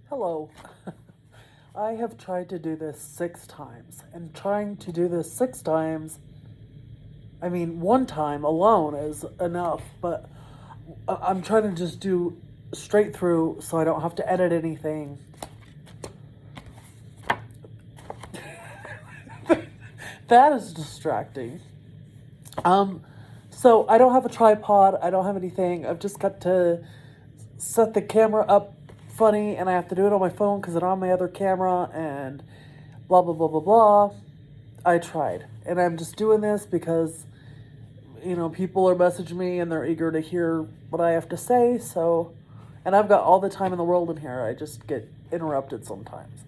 Hello. I have tried to do this 6 times, and trying to do this 6 times, I mean, one time alone is enough, but I'm trying to just do straight through so I don't have to edit anything. That is distracting. So I don't have a tripod, I don't have anything. I've just got to set the camera up funny, and I have to do it on my phone because it's on my other camera, and blah, blah, blah, blah, blah. I tried. And I'm just doing this because, people are messaging me and they're eager to hear what I have to say, so... And I've got all the time in the world in here. I just get interrupted sometimes.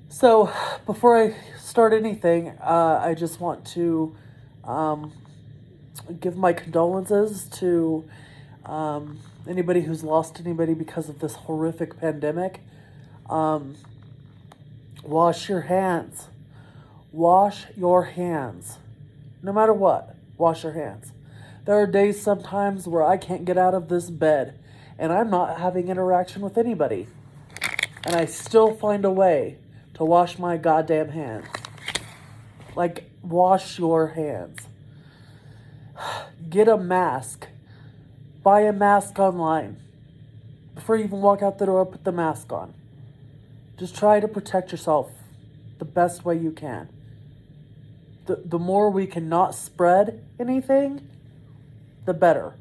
So, before I start anything, I just want to give my condolences to anybody who's lost anybody because of this horrific pandemic. Wash your hands. Wash your hands. No matter what, wash your hands. There are days sometimes where I can't get out of this bed and I'm not having interaction with anybody. And I still find a way to wash my goddamn hands. Like, wash your hands. Get a mask. Buy a mask online. Before you even walk out the door, put the mask on. Just try to protect yourself the best way you can. The more we can not spread anything, the better.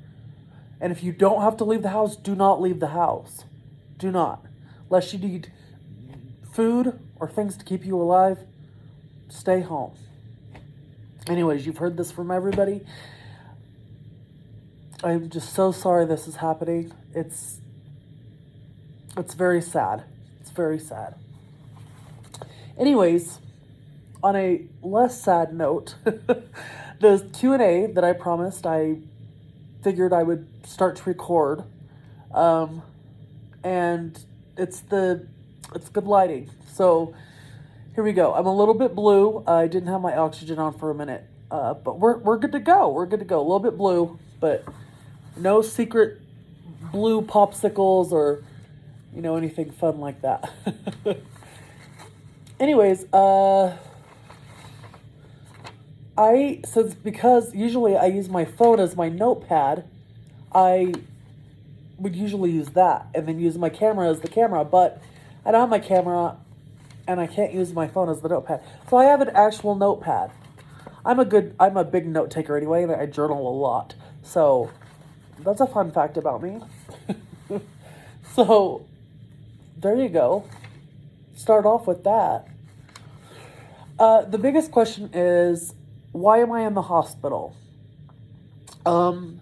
And if you don't have to leave the house, do not leave the house. Do not. Unless you need food or things to keep you alive, stay home. Anyways, you've heard this from everybody. I'm just so sorry this is happening. It's very sad. It's very sad. Anyways, on a less sad note, the Q&A that I promised, I figured I would start to record. And it's good lighting. So here we go. I'm a little bit blue. I didn't have my oxygen on for a minute. But we're good to go. We're good to go. A little bit blue, but no secret blue popsicles or, anything fun like that. Anyways, because usually I use my phone as my notepad, I would usually use that and then use my camera as the camera, but I don't have my camera and I can't use my phone as the notepad. So I have an actual notepad. I'm a big note taker anyway, and I journal a lot. So that's a fun fact about me. So there you go. Start off with that. The biggest question is, why am I in the hospital? I'm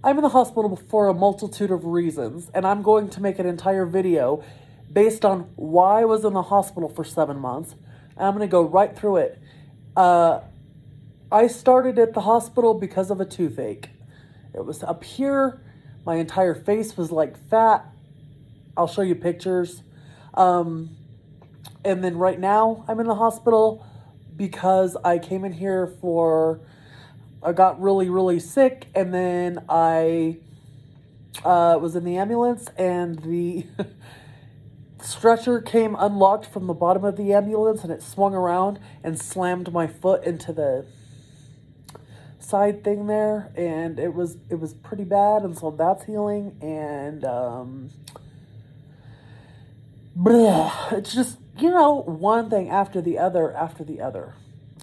in the hospital for a multitude of reasons, and I'm going to make an entire video based on why I was in the hospital for 7 months. And I'm going to go right through it. I started at the hospital because of a toothache. It was up here. My entire face was like fat. I'll show you pictures. And then right now I'm in the hospital because I came in here I got really, really sick, and then I was in the ambulance, and the stretcher came unlocked from the bottom of the ambulance, and it swung around and slammed my foot into the side thing there, and it was pretty bad, and so that's healing, and it's just, one thing after the other,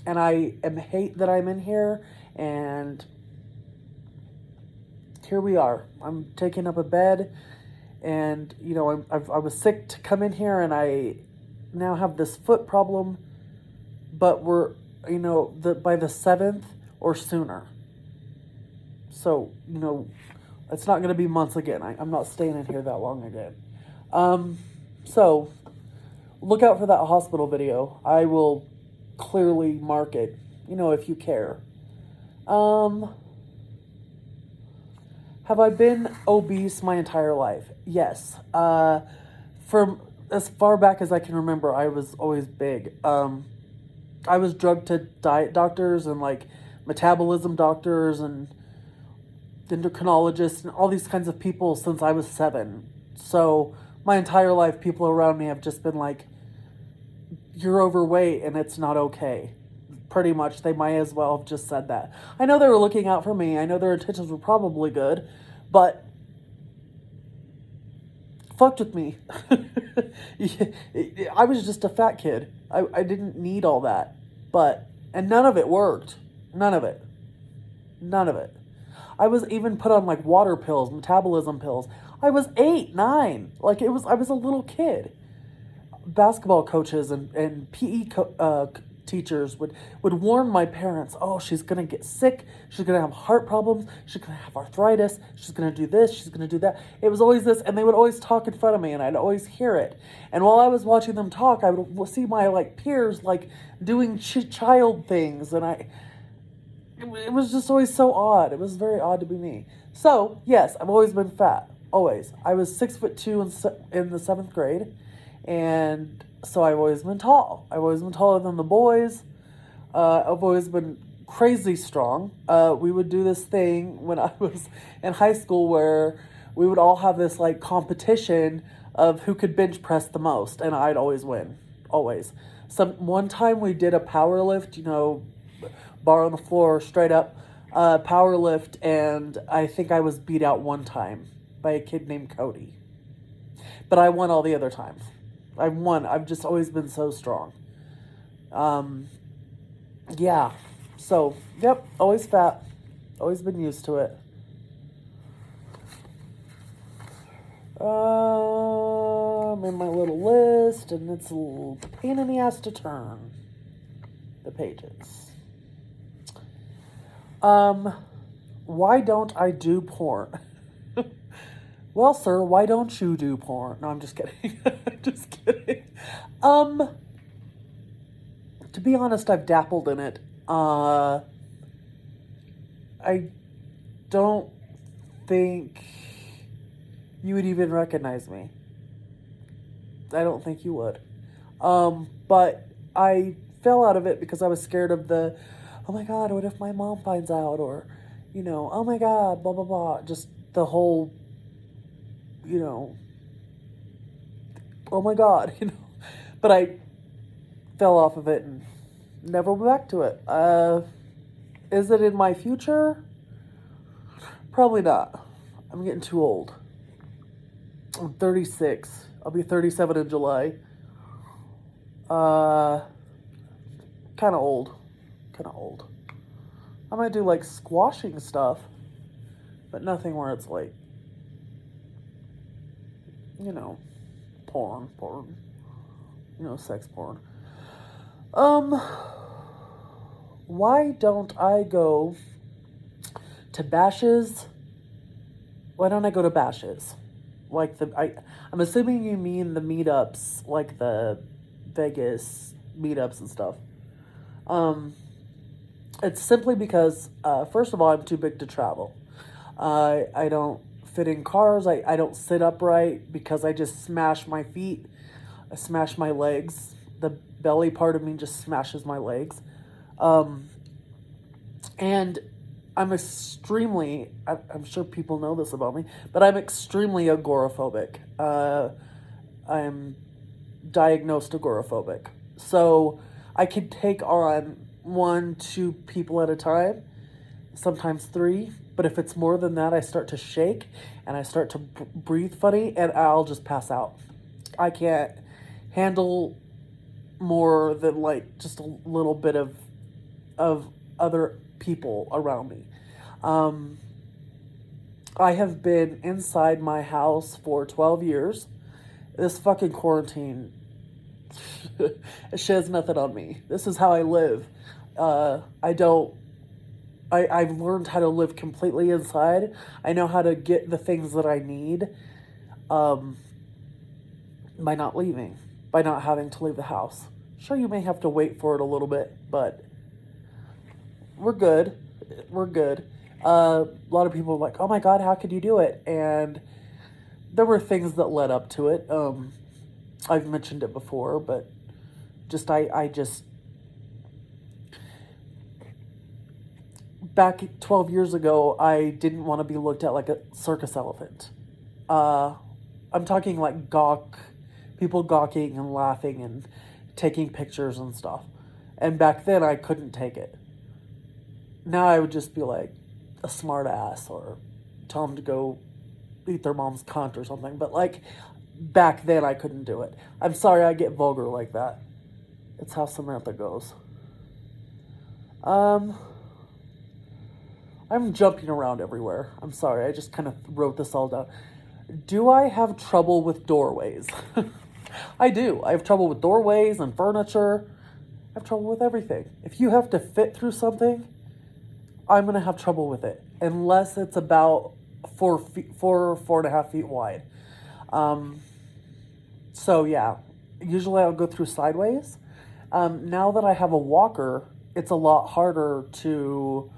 and I hate that I'm in here, and here we are. I'm taking up a bed, and I was sick to come in here, and I now have this foot problem, but we're by the 7th or sooner. So it's not going to be months again. I'm not staying in here that long again. So look out for that hospital video. I will clearly mark it, if you care. Have I been obese my entire life? Yes. From as far back as I can remember, I was always big. I was drugged to diet doctors and metabolism doctors and endocrinologists and all these kinds of people since I was 7. So my entire life, people around me have just been like, you're overweight and it's not okay. Pretty much, they might as well have just said that. I know they were looking out for me. I know their intentions were probably good, but fucked with me. I was just a fat kid. I didn't need all that. And none of it worked. None of it. None of it. I was even put on like water pills, metabolism pills. I was 8, 9. I was a little kid. Basketball coaches and teachers would warn my parents, oh, she's going to get sick. She's going to have heart problems. She's going to have arthritis. She's going to do this. She's going to do that. It was always this. And they would always talk in front of me and I'd always hear it. And while I was watching them talk, I would see my like peers like doing child things. And it was just always so odd. It was very odd to be me. So yes, I've always been fat. Always. I was 6'2" in the 7th grade. And so I've always been tall. I've always been taller than the boys. I've always been crazy strong. We would do this thing when I was in high school where we would all have this like competition of who could bench press the most, and I'd always win. Always. One time we did a power lift, bar on the floor, straight up power lift, and I think I was beat out one time by a kid named Cody. But I won all the other times. I've won. I've just always been so strong. Yeah. So, yep, always fat. Always been used to it. I'm in my little list, and it's a little pain in the ass to turn the pages. Why don't I do porn? Well, sir, why don't you do porn? No, I'm just kidding. Just kidding. To be honest, I've dabbled in it. I don't think you would even recognize me. I don't think you would. But I fell out of it because I was scared of oh my God, what if my mom finds out? Or, oh my God, blah, blah, blah. Just the whole, oh my God, But I fell off of it and never went back to it. Is it in my future? Probably not. I'm getting too old. I'm 36. I'll be 37 in July. Kind of old. I might do like squashing stuff, but nothing where it's like, porn, sex porn. Why don't I go to bashes? Why don't I go to bashes? Like I'm assuming you mean the meetups, like the Vegas meetups and stuff. It's simply because, first of all, I'm too big to travel. I don't fit in cars. I don't sit upright because I just smash my feet. I smash my legs. The belly part of me just smashes my legs. And I'm I'm sure people know this about me, but I'm extremely agoraphobic. I'm diagnosed agoraphobic. So I can take on 1, 2 people at a time, sometimes 3. But if it's more than that, I start to shake and I start to breathe funny and I'll just pass out. I can't handle more than like just a little bit of other people around me. I have been inside my house for 12 years. This fucking quarantine sheds nothing on me. This is how I live. I've learned how to live completely inside. I know how to get the things that I need by not leaving, by not having to leave the house. Sure, you may have to wait for it a little bit, but we're good. A lot of people are like, oh my God, how could you do it? And there were things that led up to it. I've mentioned it before, but I just back 12 years ago, I didn't want to be looked at like a circus elephant. I'm talking like people gawking and laughing and taking pictures and stuff. And back then I couldn't take it. Now I would just be like a smart ass or tell them to go eat their mom's cunt or something. But like back then I couldn't do it. I'm sorry I get vulgar like that. It's how Samantha goes. I'm jumping around everywhere. I'm sorry, I just kind of wrote this all down. Do I have trouble with doorways? I do. I have trouble with doorways and furniture. I have trouble with everything. If you have to fit through something, I'm going to have trouble with it. Unless it's about 4.5 feet wide. So yeah, usually I'll go through sideways. Now that I have a walker, it's a lot harder to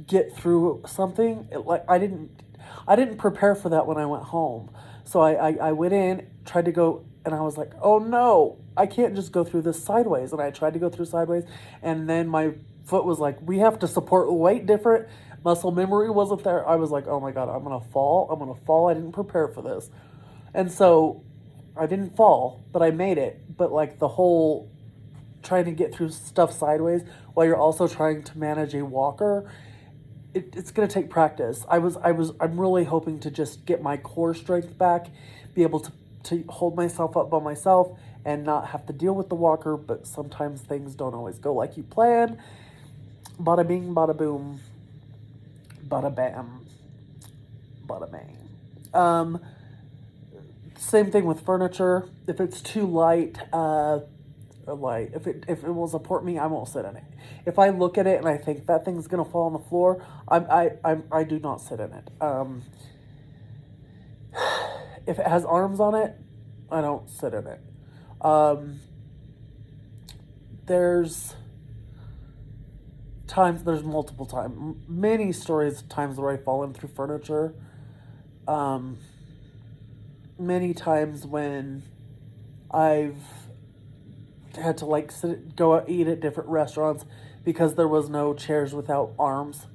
get through something. I didn't prepare for that when I went home. So I went in, tried to go, and I was like, oh no, I can't just go through this sideways. And I tried to go through sideways, and then my foot was like, we have to support weight different. Muscle memory wasn't there. I was like, oh my God, I'm going to fall. I didn't prepare for this. And so I didn't fall, but I made it. But like the whole trying to get through stuff sideways while you're also trying to manage a walker, it's going to take practice. I'm really hoping to just get my core strength back, be able to hold myself up by myself and not have to deal with the walker. But sometimes things don't always go like you plan. Bada bing, bada boom, bada bam, bada bang. Same thing with furniture. If it's too light, if it will support me, I won't sit in it. If I look at it and I think that thing's gonna fall on the floor, I do not sit in it. If it has arms on it, I don't sit in it. There's multiple times, many stories of times where I've fallen through furniture. Many times when I've had to go out eat at different restaurants because there was no chairs without arms.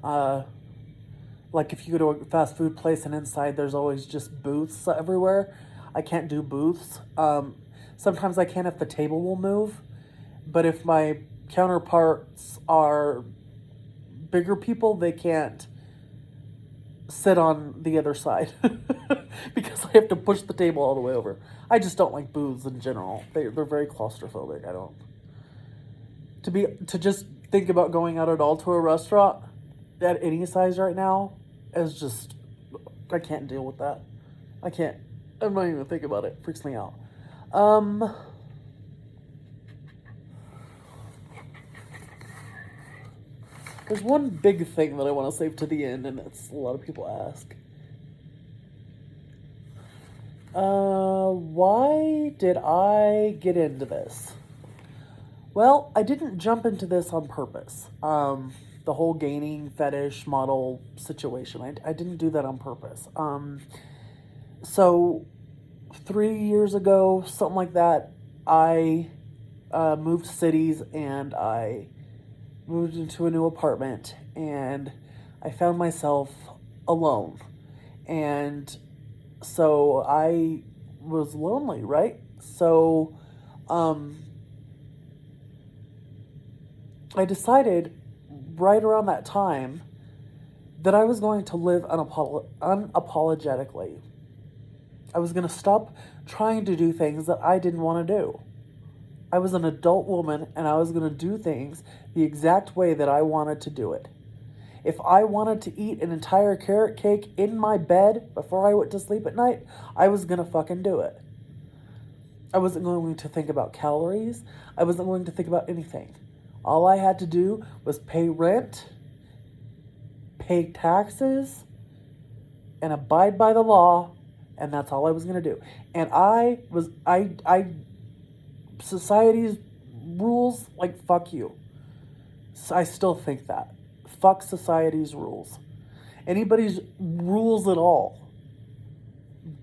Like if you go to a fast food place and inside there's always just booths everywhere. I can't do booths. Sometimes I can if the table will move, but if my counterparts are bigger people, they can't sit on the other side because I have to push the table all the way over. I just don't like booths in general. They're very claustrophobic. I don't. To just think about going out at all to a restaurant at any size right now is just, I can't deal with that. I can't. I'm not even thinking about it. It freaks me out. There's one big thing that I want to save to the end, and it's a lot of people ask. Why did I get into this? Well, I didn't jump into this on purpose. The whole gaining fetish model situation, I didn't do that on purpose. So 3 years ago, something like that, I moved cities and I moved into a new apartment and I found myself alone. And so I was lonely, right? So I decided right around that time that I was going to live unapologetically. I was going to stop trying to do things that I didn't want to do. I was an adult woman and I was going to do things the exact way that I wanted to do it. If I wanted to eat an entire carrot cake in my bed before I went to sleep at night, I was going to fucking do it. I wasn't going to think about calories. I wasn't going to think about anything. All I had to do was pay rent, pay taxes, and abide by the law, and that's all I was going to do. And society's rules, like, fuck you. So I still think that. Fuck society's rules. Anybody's rules at all.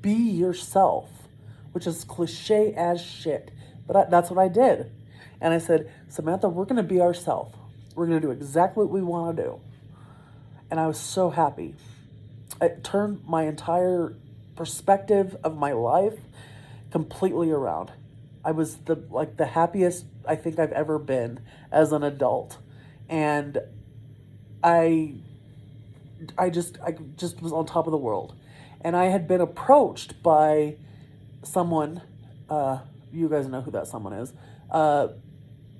Be yourself. Which is cliche as shit. But that's what I did. And I said, Samantha, we're going to be ourselves. We're going to do exactly what we want to do. And I was so happy. it turned my entire perspective of my life completely around. I was the happiest I think I've ever been as an adult. And I I just was on top of the world. And I had been approached by someone, you guys know who that someone is, uh,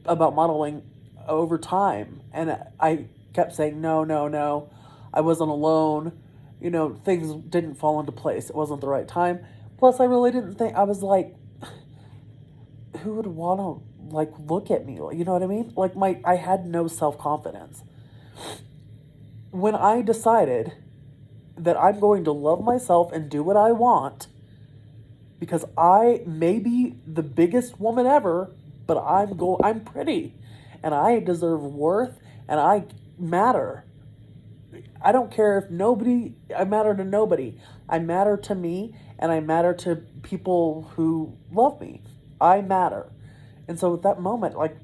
about modeling over time. And I kept saying, no, no, no. I wasn't alone. Things didn't fall into place. It wasn't the right time. Plus, I really didn't think, I was like, who would want to, like, look at me? You know what I mean? Like, I had no self confidence. When I decided that I'm going to love myself and do what I want, because I may be the biggest woman ever, but I'm pretty, and I deserve worth, and I matter. I don't care if I matter to nobody. I matter to me, and I matter to people who love me. I matter. And so at that moment, like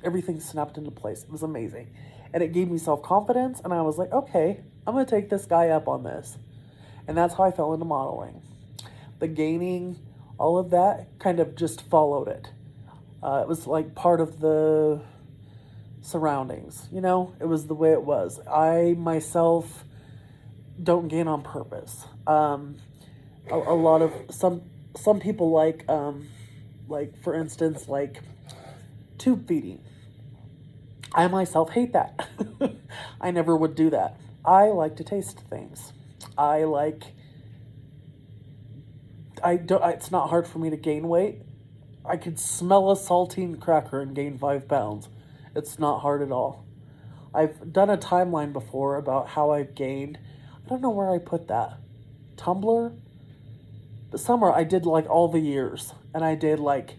everything snapped into place. It was amazing. And it gave me self-confidence, and I was like, okay, I'm going to take this guy up on this. And that's how I fell into modeling. The gaining, all of that kind of just followed it. It was like part of the surroundings, It was the way it was. I myself don't gain on purpose. A lot of some people like for instance, like tube feeding. I myself hate that. I never would do that. I like to taste things. It's not hard for me to gain weight. I could smell a saltine cracker and gain 5 pounds. It's not hard at all. I've done a timeline before about how I've gained. I don't know where I put that. Tumblr? But somewhere I did like all the years. And I did like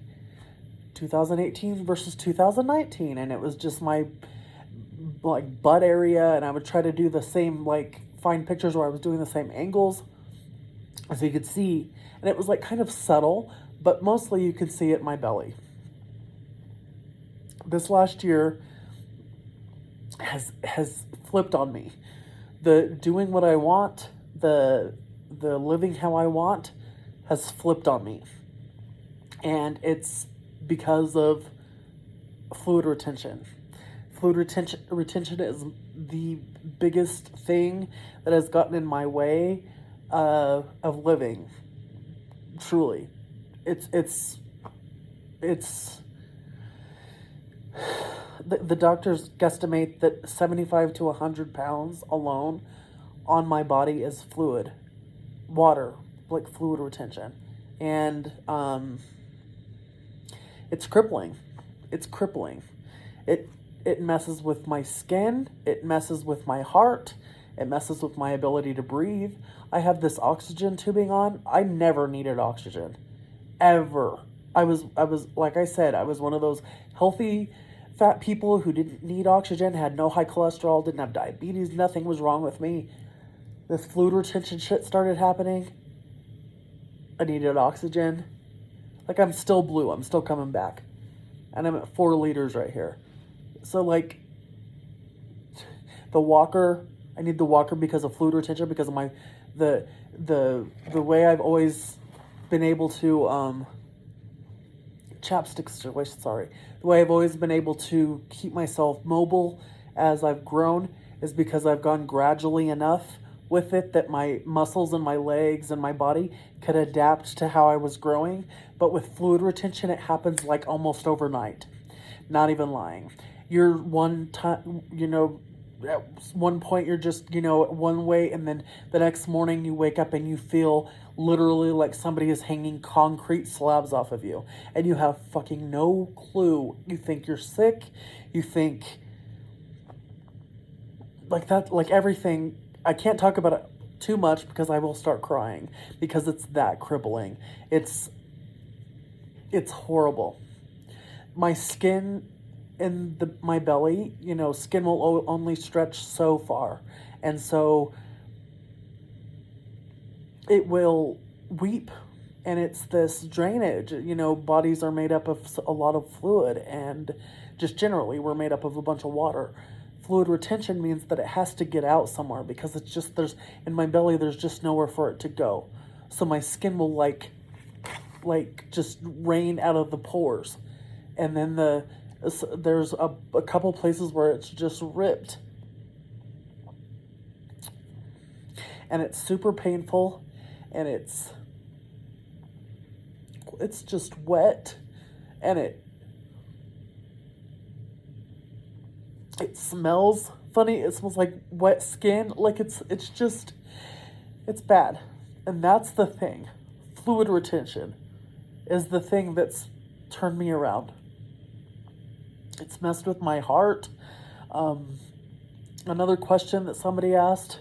2018 versus 2019. And it was just my like butt area. And I would try to do the same, like find pictures where I was doing the same angles. So you could see. And it was like kind of subtle. But mostly you could see it in my belly. This last year has flipped on me. The doing what I want, the living how I want has flipped on me. And it's because of fluid retention. Fluid retention is the biggest thing that has gotten in my way of living. Truly. It's the doctors guesstimate that 75 to 100 pounds alone on my body is fluid, water, like fluid retention. And it's crippling. It's crippling. It messes with my skin. It messes with my heart. It messes with my ability to breathe. I have this oxygen tubing on. I never needed oxygen. Ever. I was like I said, I was one of those healthy fat people who didn't need oxygen, had no high cholesterol, didn't have diabetes, nothing was wrong with me. This fluid retention shit started happening. I needed oxygen. Like, I'm still blue, I'm still coming back. And I'm at 4 liters right here. So like the walker, I need the walker because of fluid retention, because of my the way I've always been able to chapstick situation, sorry. The way I've always been able to keep myself mobile as I've grown is because I've gone gradually enough with it that my muscles and my legs and my body could adapt to how I was growing. But with fluid retention, it happens like almost overnight. Not even lying. You're one time, at one point you're just, one way, and then the next morning you wake up and you feel literally like somebody is hanging concrete slabs off of you. And you have fucking no clue. You think you're sick. You think like that, like everything. I can't talk about it too much because I will start crying because it's that crippling. It's horrible. My skin in my belly, skin will only stretch so far. And so it will weep, and it's this drainage. Bodies are made up of a lot of fluid, and just generally we're made up of a bunch of water. fluid retention means that it has to get out somewhere, because it's just, in my belly, there's just nowhere for it to go. So my skin will like just rain out of the pores. And then there's a couple places where it's just ripped. And it's super painful, and it's just wet, and it smells funny. It smells like wet skin. Like it's bad. And that's the thing. Fluid retention is the thing that's turned me around. It's messed with my heart. Another question that somebody asked,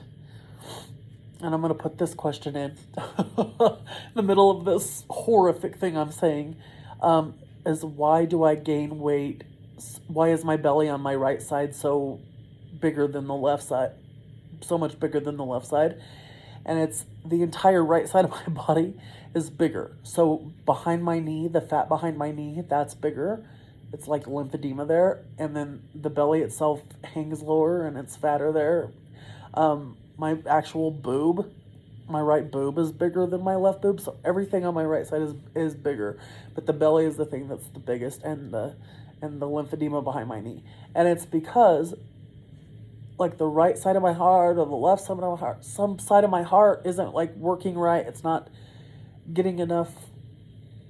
and I'm going to put this question in the middle of this horrific thing I'm saying, is why do I gain weight? Why is my belly on my right side so bigger than the left side? So much bigger than the left side. And it's the entire right side of my body is bigger. So behind my knee, the fat behind my knee, that's bigger. It's like lymphedema there. And then the belly itself hangs lower and it's fatter there. My actual boob, my right boob is bigger than my left boob. So everything on my right side is bigger. But the belly is the thing that's the biggest, and the lymphedema behind my knee. And it's because, like, the right side of my heart or the left side of my heart, some side of my heart isn't, like, working right. It's not getting enough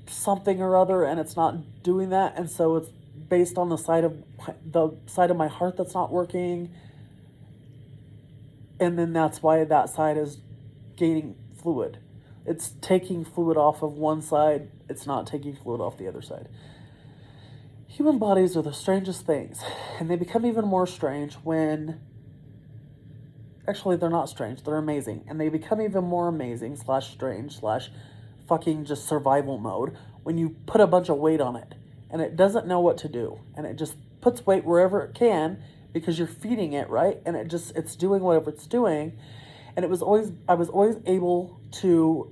something or other, and it's not doing that. And so it's based on the side of my heart that's not working. And then that's why that side is gaining fluid. It's taking fluid off of one side. It's not taking fluid off the other side. Human bodies are the strangest things. And they become even more strange when... Actually, they're not strange. They're amazing. And they become even more amazing / strange / fucking just survival mode when you put a bunch of weight on it. And it doesn't know what to do. And it just puts weight wherever it can, because you're feeding it, right? And it's doing whatever it's doing. And I was always able to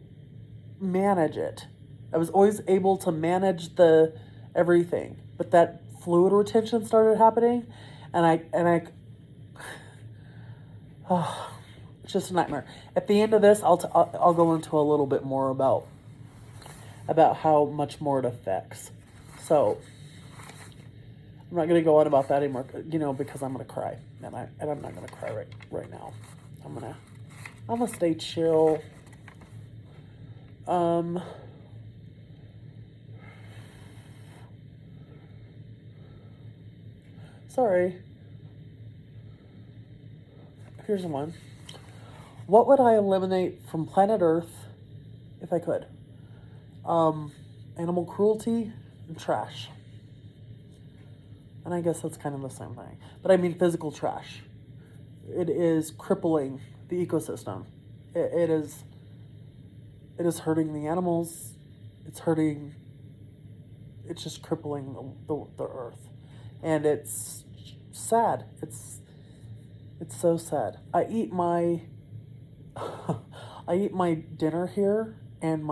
manage it. I was always able to manage the everything. But that fluid retention started happening, and oh, it's just a nightmare. At the end of this, I'll go into a little bit more about how much more it affects. So I'm not going to go on about that anymore, because I'm going to cry, and I'm not going to cry right now. I'm gonna stay chill. Sorry. Here's one. What would I eliminate from planet Earth if I could? Animal cruelty and trash. And I guess that's kind of the same thing. But I mean physical trash. It is crippling the ecosystem. It is hurting the animals. It's just crippling the earth. And it's sad. It's so sad. I eat my dinner here and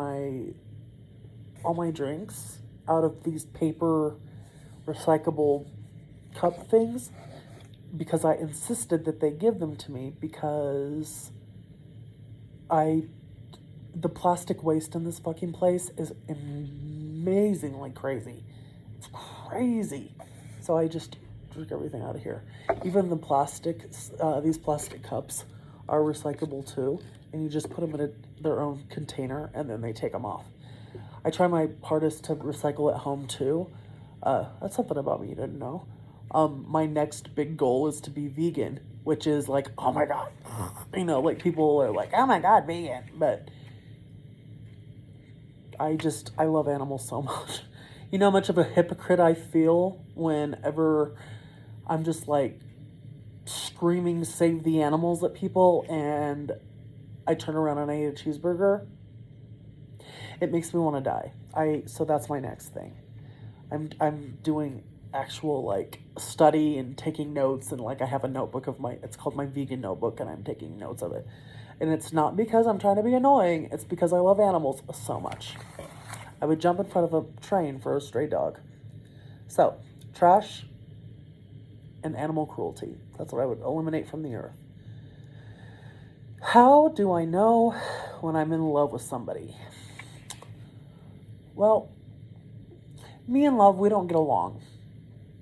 all my drinks out of these paper recyclable cup things, because I insisted that they give them to me, because the plastic waste in this fucking place is amazingly crazy. It's crazy. So I just drink everything out of here. Even the these plastic cups are recyclable too, and you just put them in their own container, and then they take them off. I try my hardest to recycle at home too. That's something about me you didn't know. My next big goal is to be vegan, which is like, oh my God, like people are like, oh my God, vegan. But I love animals so much. You know how much of a hypocrite I feel whenever I'm just like screaming, save the animals at people, and I turn around and I eat a cheeseburger? It makes me want to die. So that's my next thing. I'm doing actual like study and taking notes, and like I have a notebook it's called my vegan notebook, and I'm taking notes of it. And it's not because I'm trying to be annoying, it's because I love animals so much. I would jump in front of a train for a stray dog. So, trash and animal cruelty. That's what I would eliminate from the earth. How do I know when I'm in love with somebody? Well, me and love, we don't get along.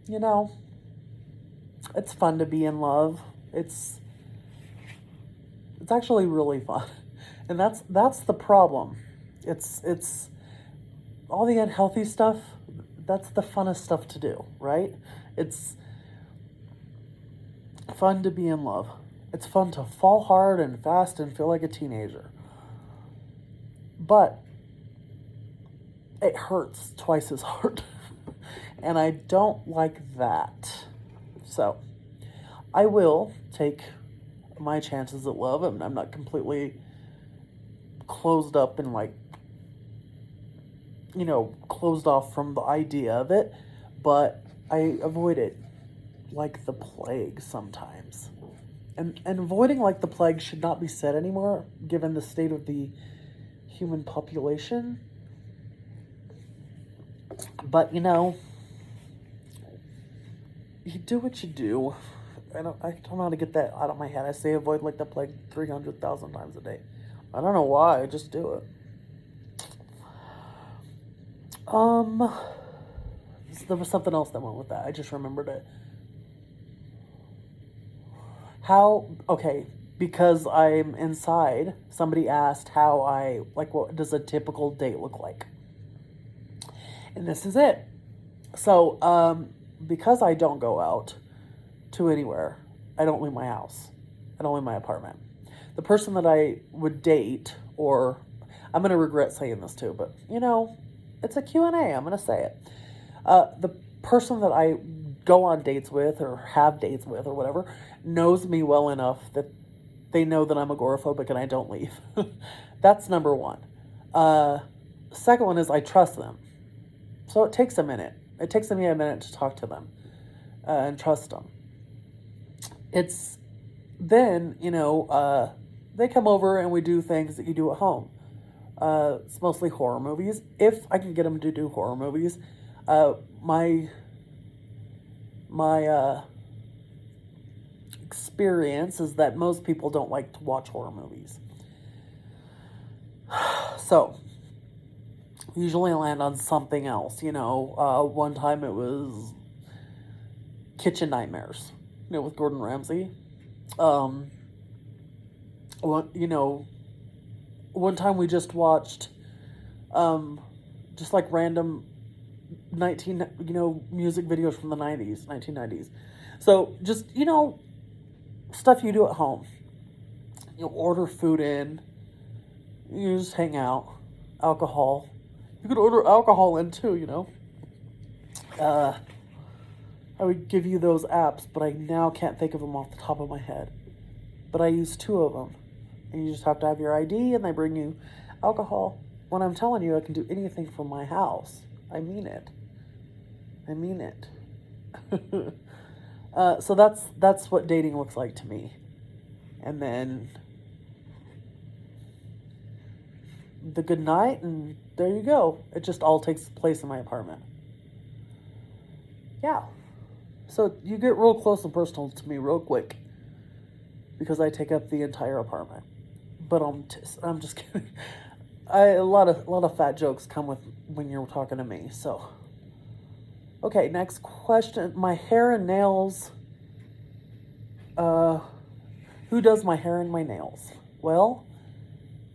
You know, it's fun to be in love. It's actually really fun. And that's the problem. It's all the unhealthy stuff, that's the funnest stuff to do, right? It's fun to be in love. It's fun to fall hard and fast and feel like a teenager. But it hurts twice as hard. And I don't like that. So, I will take my chances at love. I'm not completely closed up and closed off from the idea of it, but I avoid it like the plague sometimes. And avoiding like the plague should not be said anymore, given the state of the human population. But, you know do what you do. I don't know how to get that out of my head. I say avoid like the plague 300,000 times a day. I don't know why, I just do it. There was something else that went with that. I just remembered it. Because I'm inside, somebody asked what does a typical date look like? And this is it. So, because I don't go out to anywhere, I don't leave my house. I don't leave my apartment. The person that I would date, or I'm going to regret saying this too, but it's a Q&A. I'm going to say it. The person that I go on dates with or have dates with or whatever knows me well enough that they know that I'm agoraphobic and I don't leave. That's number one. Second one is I trust them. So it takes a minute. It takes me a minute to talk to them and trust them. It's then, they come over and we do things that you do at home. It's mostly horror movies. If I can get them to do horror movies, my experience is that most people don't like to watch horror movies. So, usually I land on something else, one time it was Kitchen Nightmares, with Gordon Ramsay. One time we just watched, just like random music videos from the 1990s. So just, stuff you do at home. You order food in, you just hang out, alcohol. You could order alcohol in too, I would give you those apps, but I now can't think of them off the top of my head. But I use 2 of them. And you just have to have your ID and they bring you alcohol. When I'm telling you I can do anything from my house, I mean it. So that's what dating looks like to me. And then the good night, and there you go. It just all takes place in my apartment. Yeah. So you get real close and personal to me real quick because I take up the entire apartment. But I'm just kidding. A lot of fat jokes come with when you're talking to me. So, okay, next question. My hair and nails. Who does my hair and my nails? Well,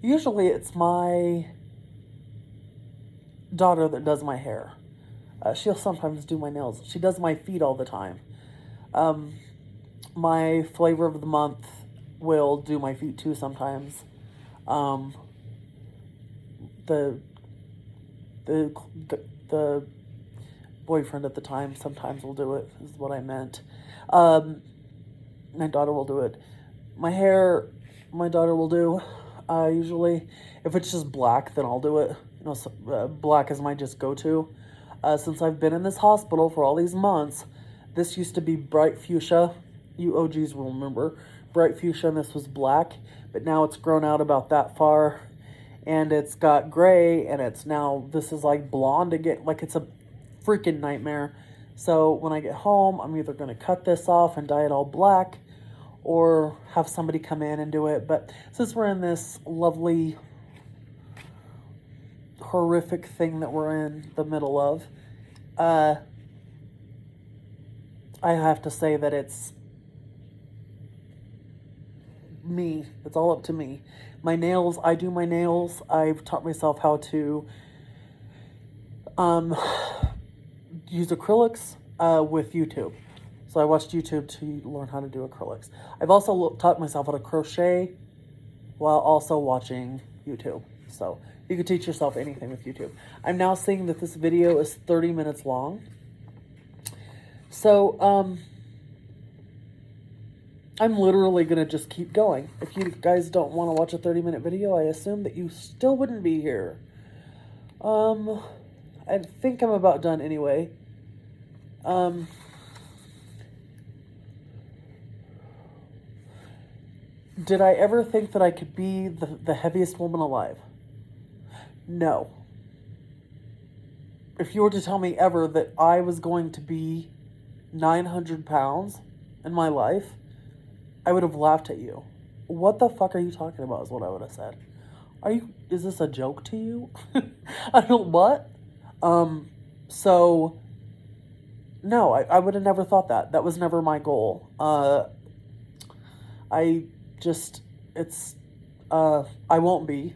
usually it's my daughter that does my hair. She'll sometimes do my nails. She does my feet all the time. My flavor of the month will do my feet too sometimes. The boyfriend at the time sometimes will do it, is what I meant. My daughter will do it. My hair, my daughter will do. Usually, if it's just black, then I'll do it. Black is my just go-to. Since I've been in this hospital for all these months, this used to be bright fuchsia. You OGs will remember. Bright fuchsia, and this was black. But now it's grown out about that far. And it's got gray, and this is like blonde again. Like, it's a freaking nightmare. So when I get home, I'm either going to cut this off and dye it all black or have somebody come in and do it. But since we're in this lovely, horrific thing that we're in the middle of, I have to say that it's me. It's all up to me. My nails, I do my nails. I've taught myself how to use acrylics with YouTube. So I watched YouTube to learn how to do acrylics. I've also taught myself how to crochet while also watching YouTube. So you can teach yourself anything with YouTube. I'm now seeing that this video is 30 minutes long. So, I'm literally going to just keep going. If you guys don't want to watch a 30-minute video, I assume that you still wouldn't be here. I think I'm about done anyway. Did I ever think that I could be the heaviest woman alive? No. If you were to tell me ever that I was going to be 900 pounds in my life, I would have laughed at you. What the fuck are you talking about is what I would have said. Is this a joke to you? I don't, what? So, no, I would have never thought that. That was never my goal. I won't be.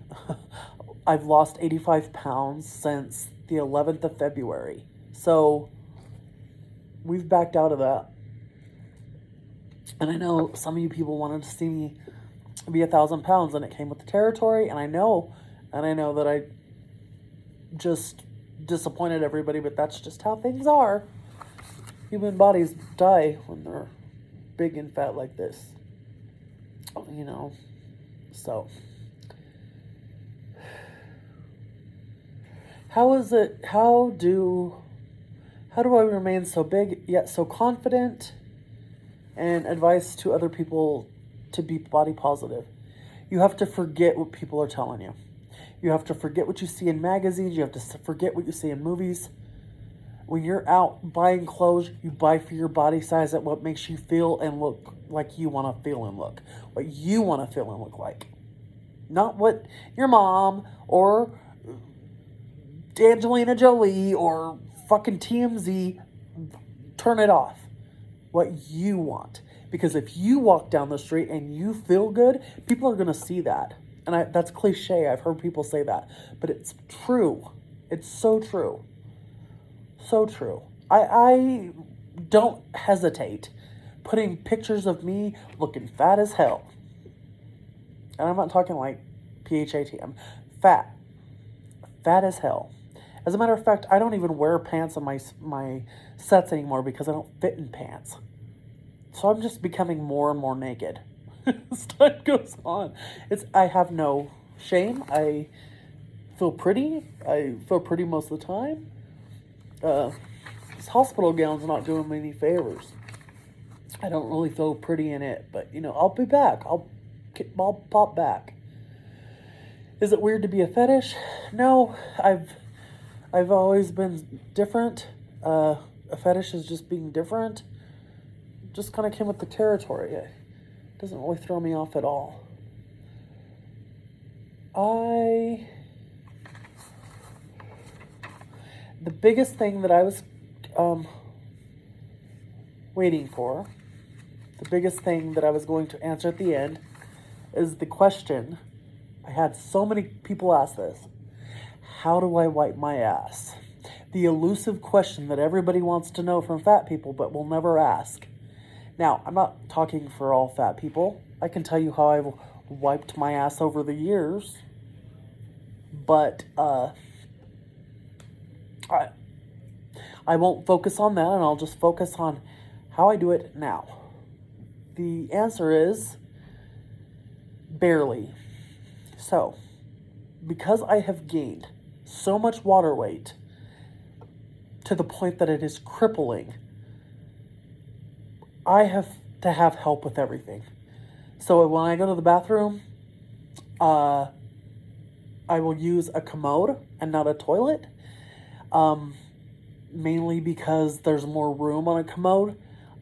I've lost 85 pounds since the 11th of February. So, we've backed out of that. And I know some of you people wanted to see me be 1,000 pounds, and it came with the territory, and I know that I just disappointed everybody, but that's just how things are. Human bodies die when they're big and fat like this. You know, so. How do I remain so big yet so confident? And advice to other people to be body positive. You have to forget what people are telling you. You have to forget what you see in magazines. You have to forget what you see in movies. When you're out buying clothes, you buy for your body size at what makes you feel and look like you want to feel and look. What you want to feel and look like. Not what your mom or Angelina Jolie or fucking TMZ. Turn it off. What you want. Because if you walk down the street and you feel good, people are going to see that. And that's cliche. I've heard people say that. But it's true. It's so true. So true. I don't hesitate putting pictures of me looking fat as hell. And I'm not talking like PHAT. I'm fat. Fat as hell. As a matter of fact, I don't even wear pants on my sets anymore because I don't fit in pants. So I'm just becoming more and more naked as time goes on. I have no shame. I feel pretty. I feel pretty most of the time. This hospital gown's not doing me any favors. I don't really feel pretty in it, but I'll be back. I'll pop back. Is it weird to be a fetish? No, I've always been different. A fetish is just being different. Just kind of came with the territory. It doesn't really throw me off at all. The biggest thing that I was waiting for, the biggest thing that I was going to answer at the end is the question. I had so many people ask this. How do I wipe my ass? The elusive question that everybody wants to know from fat people but will never ask. Now, I'm not talking for all fat people. I can tell you how I've wiped my ass over the years. But I won't focus on that, and I'll just focus on how I do it now. The answer is barely. So, because I have gained so much water weight to the point that it is crippling, I have to have help with everything. So when I go to the bathroom, I will use a commode and not a toilet. mainly because there's more room on a commode.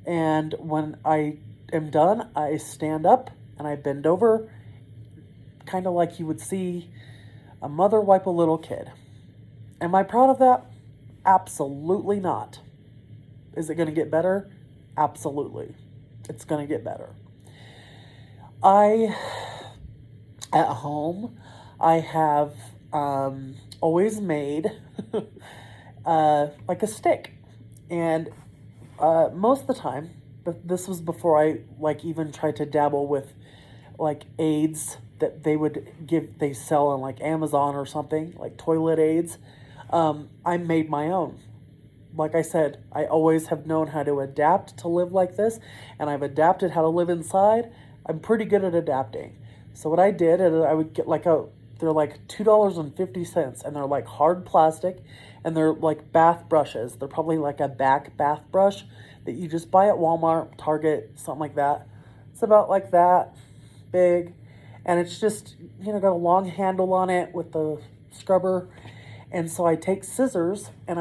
And when I am done, I stand up and I bend over, kind of like you would see a mother wipe a little kid. Am I proud of that? Absolutely not. Is it going to get better? Absolutely. It's going to get better. At home, I have always made like a stick. And most of the time, but this was before I like even tried to dabble with like aids that they sell on like Amazon or something, like toilet aids. I made my own. Like I said, I always have known how to adapt to live like this, and I've adapted how to live inside. I'm pretty good at adapting. So what I did is I would get they're like $2.50, and they're like hard plastic, and they're like bath brushes. They're probably like a back bath brush that you just buy at Walmart, Target, something like that. It's about like that big, and it's just, got a long handle on it with the scrubber. And so I take scissors and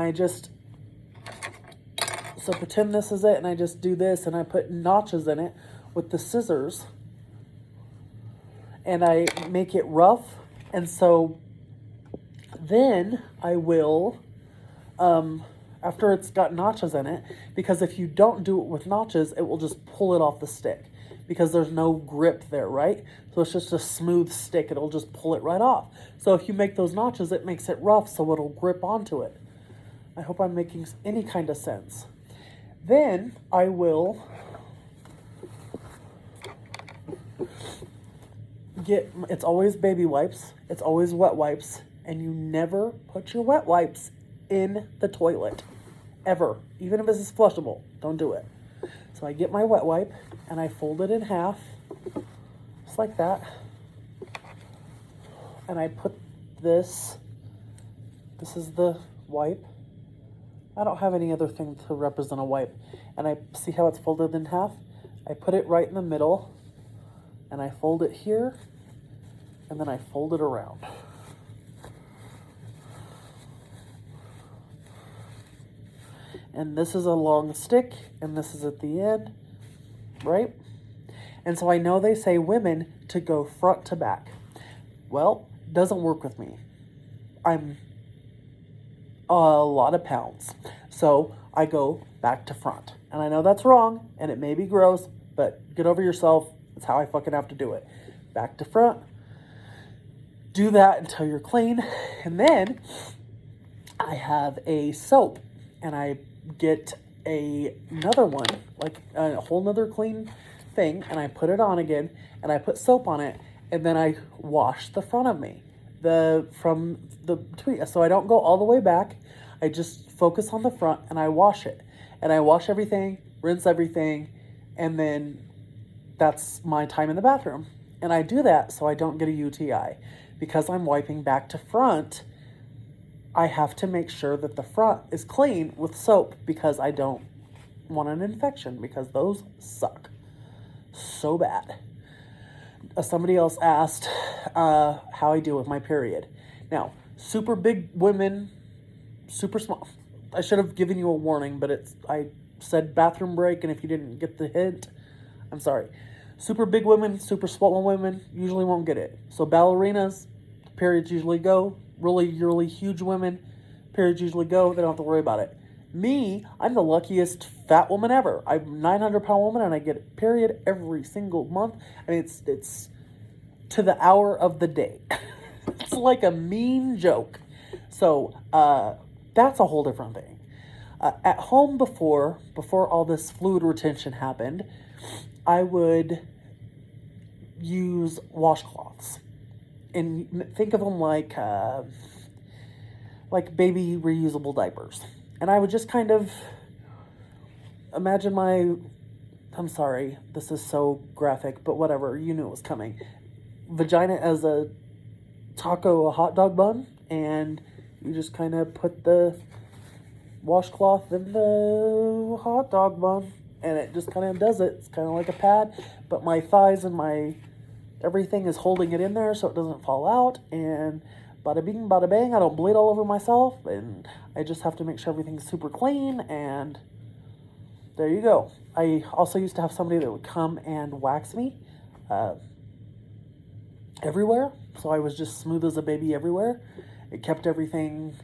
so pretend this is it, and I just do this, and I put notches in it with the scissors, and I make it rough. And so then I will, after it's got notches in it, because if you don't do it with notches, it will just pull it off the stick, because there's no grip there, right? So it's just a smooth stick. It'll just pull it right off. So if you make those notches, it makes it rough, so it'll grip onto it. I hope I'm making any kind of sense. Then I will it's always baby wipes, it's always wet wipes, and you never put your wet wipes in the toilet, ever. Even if this is flushable, don't do it. So I get my wet wipe, and I fold it in half, just like that, and I put this is the wipe. I don't have any other thing to represent a wipe. And I see how it's folded in half? I put it right in the middle, and I fold it here, and then I fold it around. And this is a long stick, and this is at the end, right? And so I know they say women to go front to back. Well, doesn't work with me. I'm a lot of pounds. So I go back to front. And I know that's wrong, and it may be gross, but get over yourself. It's how I fucking have to do it. Back to front. Do that until you're clean. And then I have a soap, and I get another one, like a whole nother clean thing, and I put it on again, and I put soap on it, and then I wash the front of me. From the between, so I don't go all the way back. I just focus on the front, and I wash it, and I wash everything, rinse everything, and then that's my time in the bathroom. And I do that so I don't get a UTI, because I'm wiping back to front. I have to make sure that the front is clean with soap, because I don't want an infection, because those suck so bad. Somebody else asked how I deal with my period. Now, super big women, super small. I should have given you a warning, but I said bathroom break, and if you didn't get the hint, I'm sorry. Super big women, super swollen women usually won't get it. So ballerinas, periods usually go. Really huge women, periods usually go. They don't have to worry about it. Me, I'm the luckiest fat woman ever. I'm a 900-pound woman, and I get a period every single month. I mean, it's to the hour of the day. It's like a mean joke. So that's a whole different thing. At home before all this fluid retention happened, I would use washcloths, and think of them like baby reusable diapers. And I would just kind of imagine I'm sorry, this is so graphic, but whatever, you knew it was coming. Vagina as a hot dog bun, and you just kind of put the washcloth in the hot dog bun, and it just kind of does it. It's kind of like a pad, but my thighs and my everything is holding it in there so it doesn't fall out, and bada bing, bada bang. I don't bleed all over myself, and I just have to make sure everything's super clean, and there you go. I also used to have somebody that would come and wax me everywhere, so I was just smooth as a baby everywhere. It kept everything,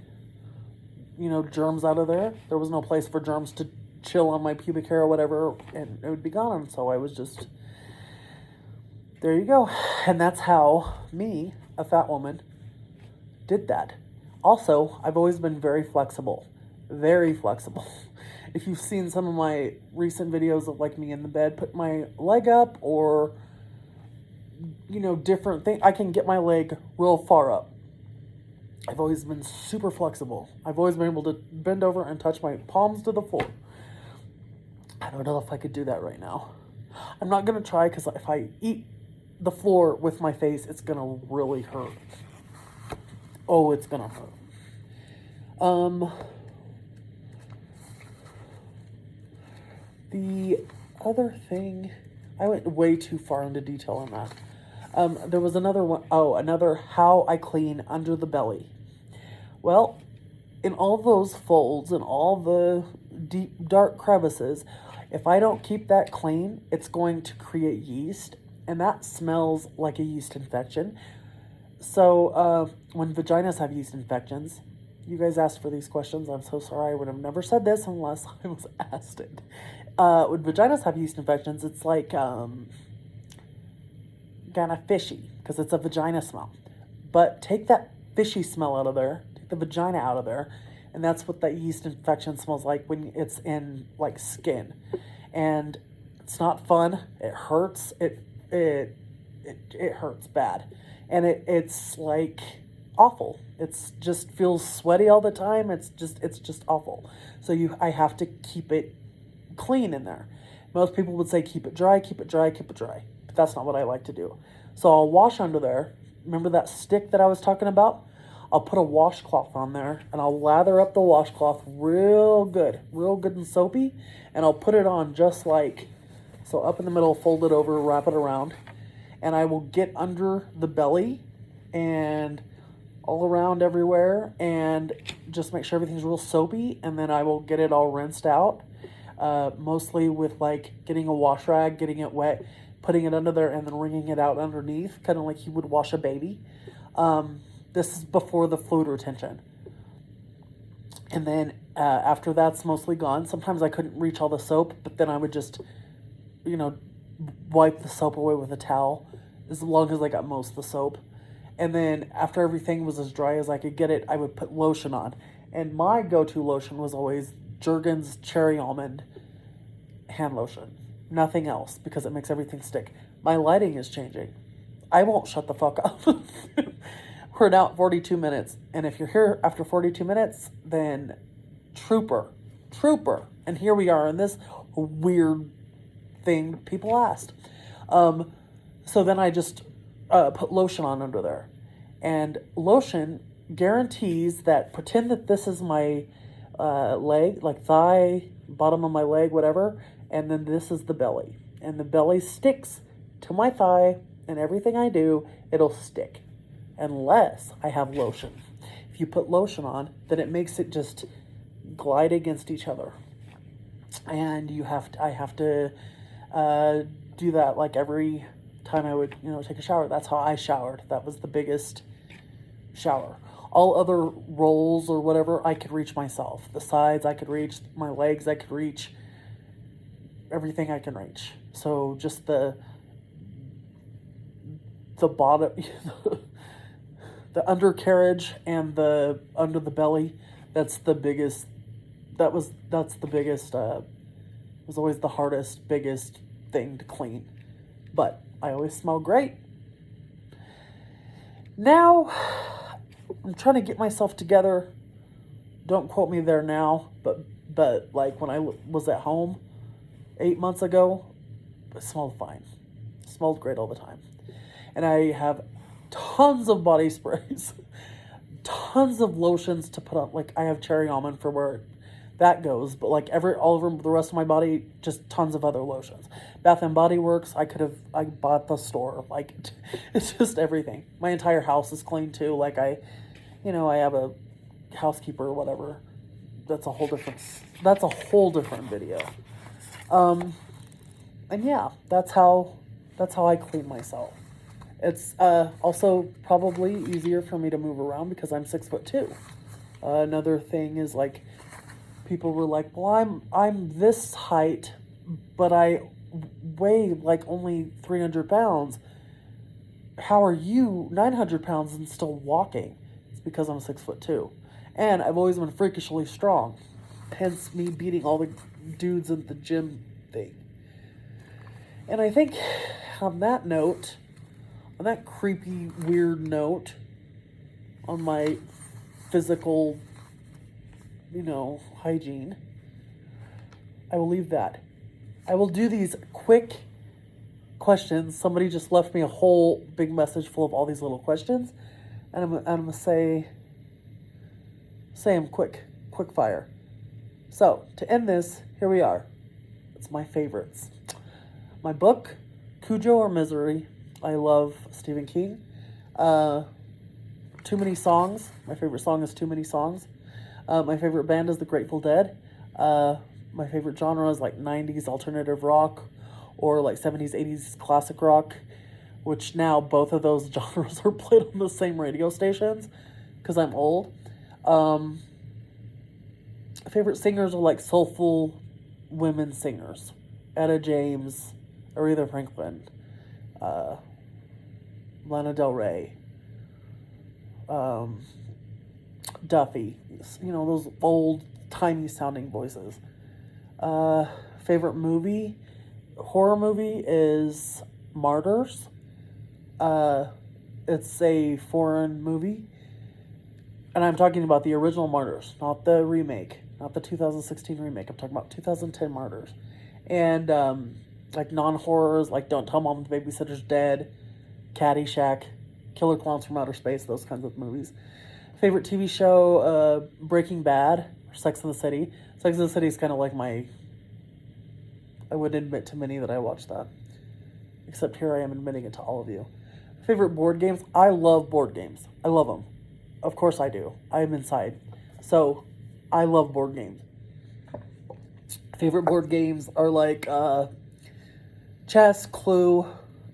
germs out of there. There was no place for germs to chill on my pubic hair or whatever, and it would be gone. So I was just, there you go. And that's how me, a fat woman, did that. Also, I've always been very flexible. Very flexible. If you've seen some of my recent videos of like me in the bed, put my leg up or, different things, I can get my leg real far up. I've always been super flexible. I've always been able to bend over and touch my palms to the floor. I don't know if I could do that right now. I'm not going to try because if I eat the floor with my face, it's going to really hurt. Oh, it's going to hurt. The other thing, I went way too far into detail on that. There was another one. Oh, another how I clean under the belly. Well, in all those folds and all the deep, dark crevices, if I don't keep that clean, it's going to create yeast, and that smells like a yeast infection. So when vaginas have yeast infections, you guys asked for these questions. I'm so sorry. I would have never said this unless I was asked it. When vaginas have yeast infections, it's like kind of fishy because it's a vagina smell. But take that fishy smell out of there, take the vagina out of there, and that's what that yeast infection smells like when it's in like skin. And it's not fun. It hurts. It hurts bad. And it's like awful. It's just feels sweaty all the time. It's just awful. So I have to keep it clean in there. Most people would say keep it dry, keep it dry, keep it dry. But that's not what I like to do. So I'll wash under there. Remember that stick that I was talking about? I'll put a washcloth on there and I'll lather up the washcloth real good and soapy, and I'll put it on just like so, up in the middle, fold it over, wrap it around, and I will get under the belly and all around everywhere and just make sure everything's real soapy, and then I will get it all rinsed out, mostly with like getting a wash rag, getting it wet, putting it under there, and then wringing it out underneath, kind of like you would wash a baby. This is before the fluid retention. And then after that's mostly gone, sometimes I couldn't reach all the soap, but then I would just, wipe the soap away with a towel as long as I got most of the soap. And then after everything was as dry as I could get it, I would put lotion on. And my go-to lotion was always Jergens Cherry Almond hand lotion. Nothing else, because it makes everything stick. My lighting is changing. I won't shut the fuck up. We're now at 42 minutes. And if you're here after 42 minutes, then trooper. And here we are in this weird thing people asked. So then I just put lotion on under there. And lotion guarantees that, pretend that this is my leg, like thigh, bottom of my leg, whatever, and then this is the belly. And the belly sticks to my thigh, and everything I do, it'll stick. Unless I have lotion. If you put lotion on, then it makes it just glide against each other. And I have to do that like every time I would, take a shower. That's how I showered. That was the biggest shower. All other rolls or whatever, I could reach myself. The sides I could reach, my legs I could reach, everything I can reach. So just the bottom, the undercarriage and the under the belly, that's the biggest. Was always the hardest, biggest thing to clean. But I always smell great. Now, I'm trying to get myself together. Don't quote me there now, but like when I was at home 8 months ago, it smelled fine. It smelled great all the time. And I have tons of body sprays, tons of lotions to put on. Like I have cherry almond for where that goes, but like all over the rest of my body, just tons of other lotions. Bath and Body Works, I bought the store. Like it's just everything. My entire house is clean too. Like I I have a housekeeper or whatever. That's a whole different video. And yeah, that's how I clean myself. It's also probably easier for me to move around because I'm 6'2". Another thing is like people were like, well, I'm this height, but I weigh like only 300 pounds. How are you 900 pounds and still walking? It's because I'm 6'2". And I've always been freakishly strong. Hence me beating all the dudes at the gym thing. And I think on that note, on that creepy, weird note, on my physical, hygiene, I will leave that. I will do these quick questions. Somebody just left me a whole big message full of all these little questions. And I'm going to say them quick fire. So, to end this, here we are. It's my favorites. My book, Cujo or Misery. I love Stephen King. Too Many Songs. My favorite song is Too Many Songs. My favorite band is The Grateful Dead. My favorite genre is like 90s alternative rock or like 70s, 80s classic rock, which now both of those genres are played on the same radio stations because I'm old. Favorite singers are like soulful women singers. Etta James, Aretha Franklin, Lana Del Rey, Duffy, those old timey sounding voices. Favorite movie, horror movie is Martyrs. It's a foreign movie, and I'm talking about the original Martyrs, not the remake, not the 2016 remake. I'm talking about 2010 Martyrs. And like non-horrors, like Don't Tell Mom the Babysitter's Dead, Caddyshack, Killer Clowns from Outer Space, those kinds of movies. Favorite TV show, Breaking Bad, or Sex and the City. Sex and the City is kind of like I wouldn't admit to many that I watched that. Except here I am admitting it to all of you. Favorite board games? I love board games. I love them. Of course I do. I'm inside. So, I love board games. Favorite board games are like chess, Clue,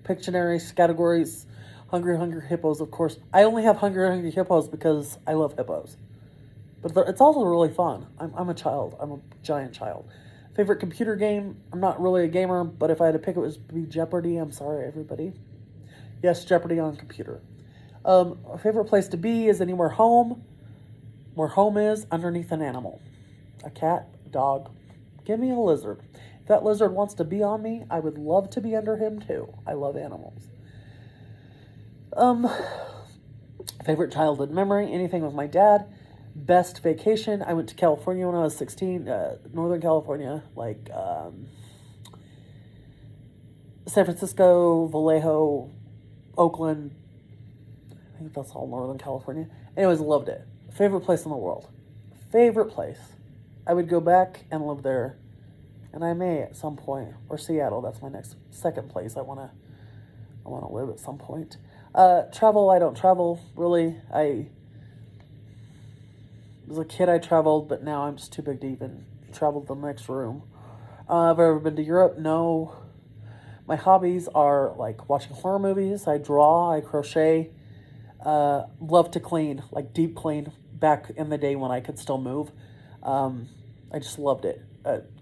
Pictionary, categories, Hungry Hippos, of course. I only have Hungry Hippos because I love hippos. But it's also really fun. I'm a child. I'm a giant child. Favorite computer game? I'm not really a gamer, but if I had to pick, it would be Jeopardy. I'm sorry, everybody. Yes, Jeopardy on computer. Favorite place to be is anywhere home. Where home is, underneath an animal. A cat, a dog. Give me a lizard. If that lizard wants to be on me, I would love to be under him too. I love animals. Favorite childhood memory, anything with my dad. Best vacation, I went to California when I was 16, Northern California, like San Francisco, Vallejo, Oakland. I think that's all Northern California. Anyways, loved it. Favorite place in the world. Favorite place. I would go back and live there, and I may at some point, or Seattle. That's my second place I wanna live at some point. Travel. I don't travel really. As a kid, I traveled, but now I'm just too big to even travel to the next room. Have I ever been to Europe? No. My hobbies are like watching horror movies. I draw. I crochet. Love to clean, like deep clean. Back in the day when I could still move. I just loved it.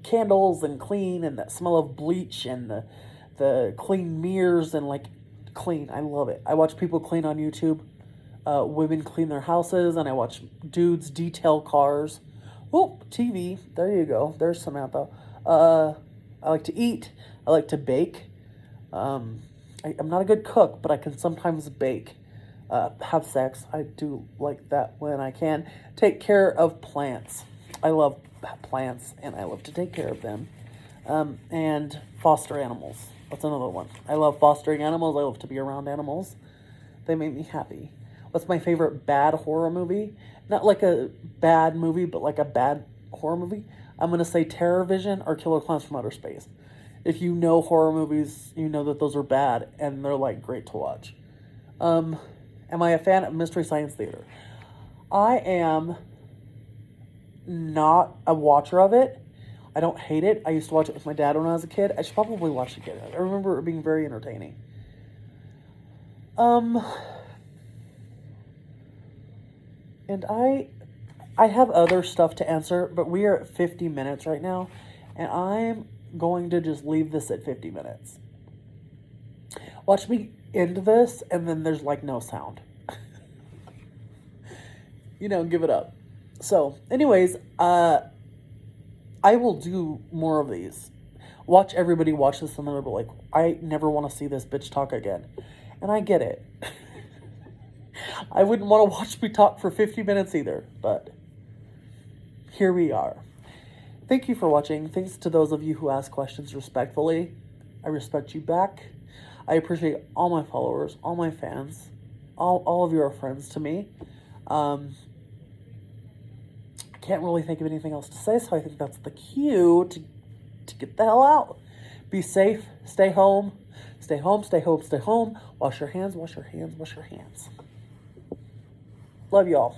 Candles and clean and that smell of bleach and the clean mirrors and like clean. I love it. I watch people clean on YouTube. Women clean their houses, and I watch dudes detail cars. Oh, TV. There you go. There's Samantha. I like to eat. I like to bake. I'm not a good cook, but I can sometimes bake. Have sex. I do like that when I can. Take care of plants. I love plants, and I love to take care of them. And foster animals. That's another one. I love fostering animals. I love to be around animals. They make me happy. What's my favorite bad horror movie? Not like a bad movie, but like a bad horror movie. I'm going to say Terror Vision or Killer Clowns from Outer Space. If you know horror movies, you know that those are bad, and they're like great to watch. Am I a fan of Mystery Science Theater? I am not a watcher of it. I don't hate it. I used to watch it with my dad when I was a kid. I should probably watch it again. I remember it being very entertaining. And I have other stuff to answer, but we are at 50 minutes right now, and I'm going to just leave this at 50 minutes. Watch me end this, and then there's like no sound. Give it up. So, anyways, I will do more of these. Watch everybody watch this, and they'll be like, I never want to see this bitch talk again. And I get it. I wouldn't want to watch me talk for 50 minutes either, but here we are. Thank you for watching. Thanks to those of you who ask questions respectfully. I respect you back. I appreciate all my followers, all my fans. All of you are friends to me. I can't really think of anything else to say, so I think that's the cue to get the hell out. Be safe. Stay home. Stay home, stay home, stay home. Wash your hands, wash your hands, wash your hands. Love y'all.